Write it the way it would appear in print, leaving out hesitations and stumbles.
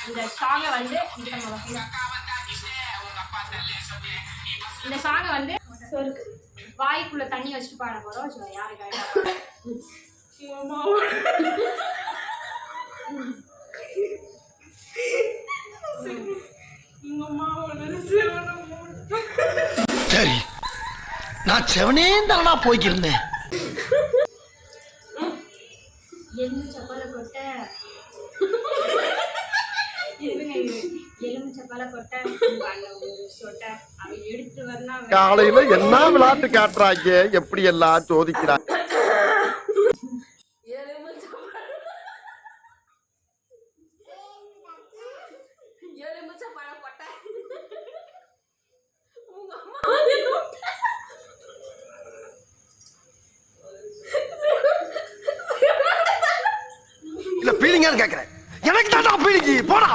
இந்த சாங்கை வந்து வாய்க்குள்ள தண்ணி வச்சுட்டு பாட போறோம். யாருக்கு சரி, நான் செவனே தானா போய்க்கிருந்தேன். எலுமிச்சப்பழ கொட்டை அவன் எடுத்து வரலாம். காலையில என்ன விளையாட்டு காட்டுறாங்க, எப்படி எல்லாம் சோதிக்கிறாங்க. இல்ல பீலிங்கான்னு கேக்குறேன். எனக்கு தான் பீலிங்கி போடா.